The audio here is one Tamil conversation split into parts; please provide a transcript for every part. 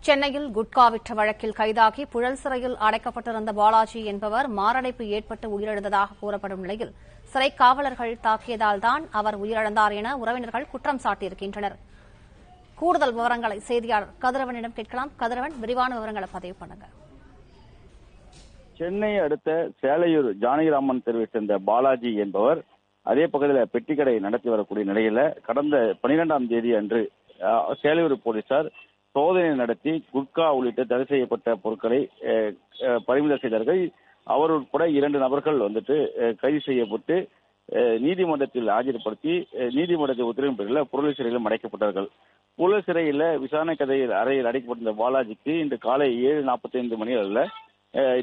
சென்னையில் குட்கா விற்ற வழக்கில் கைதாகி புழல் சிறையில் அடைக்கப்பட்டிருந்த பாலாஜி என்பவர் மாரடைப்பு ஏற்பட்டு உயிரிழந்ததாக கூறப்படும் நிலையில் சிறை காவலர்கள் தாக்கியதால்தான் அவர் உயிரிழந்தார் என உறவினர்கள் குற்றம் சாட்டியிருக்கின்றனர். கூடுதல் விவரங்களை செய்தியாளர் கதிரவனிடம் கேட்கலாம். கதிரவன், விரிவான விவரங்களை பதிவு பண்ணுங்க. சென்னை அடுத்த சேலையூர் ஜானகிராமன் தெருவை சேர்ந்த பாலாஜி என்பவர் அதே பகுதியில் பெட்டிக்கடை நடத்தி வரக்கூடிய நிலையில கடந்த 12ஆம் தேதி அன்று சேலையூர் போலீசார் சோதனை நடத்தி குட்கா உள்ளிட்ட தடை செய்யப்பட்ட பொருட்களை பறிமுதல் செய்தார்கள். அவர் உட்பட 2 நபர்கள் கைது செய்யப்பட்டு நீதிமன்றத்தில் ஆஜர்படுத்தி நீதிமன்றத்தில் உத்தரவின் பேரில் புழல் சிறையில் அடைக்கப்பட்டார்கள். புழல் சிறையில் விசாரணை அறையில் அடைக்கப்பட்டிருந்த பாலாஜிக்கு இன்று காலை 7:45 மணி அளவில்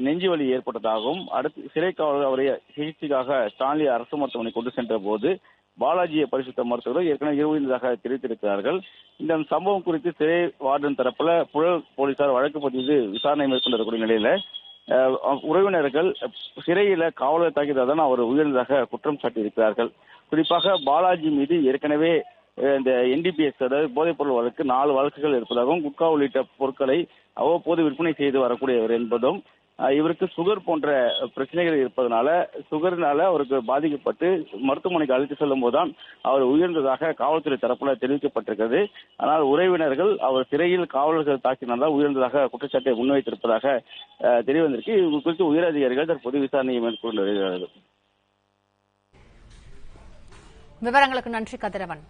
நெஞ்சு வலி ஏற்பட்டதாகவும் அடுத்து சிறை காவலர் அவரை சிகிச்சைக்காக ஸ்டான்லி அரசு மருத்துவமனை கொண்டு சென்ற போது பாலாஜியை பரிசுத்த மருத்துவர்கள் ஏற்கனவே உயிரிழந்ததாக தெரிவித்திருக்கிறார்கள். இந்த சம்பவம் குறித்து சிறை வார்டன் தரப்புல புழல் போலீசார் வழக்கு பதிவு விசாரணை மேற்கொண்டிருக்கூடிய நிலையில உறவினர்கள் சிறையில காவலர் தாக்கியதான் அவர் உயிரிழந்ததாக குற்றம் சாட்டியிருக்கிறார்கள். குறிப்பாக பாலாஜி மீது ஏற்கனவே இந்த NDPS அதாவது போதைப் பொருள் வழக்கு 4 வழக்குகள் இருப்பதாகவும் குட்கா உள்ளிட்ட பொருட்களை அவ்வப்போது விற்பனை செய்து வரக்கூடியவர் என்பதும் இவருக்கு சுகர் போன்ற பிரச்சனைகள் இருப்பதனால சுகர்னால அவருக்கு பாதிக்கப்பட்டு மருத்துவமனைக்கு அழைத்து செல்லும் போதுதான் அவர் உயிர்ந்ததாக காவல்துறை தரப்புல தெரிவிக்கப்பட்டிருக்கிறது. ஆனால் உறவினர்கள் அவர் சிறையில் காவலர்கள் தாக்கினால் உயிர்ந்ததாக குற்றச்சாட்டை முன்வைத்திருப்பதாக தெரிய வந்திருக்கு. இது குறித்து உயரதிகாரிகள் தற்போது விசாரணையை மேற்கொண்டு வருகிறார்கள். விவரங்களுக்கு நன்றி கதிரவன்.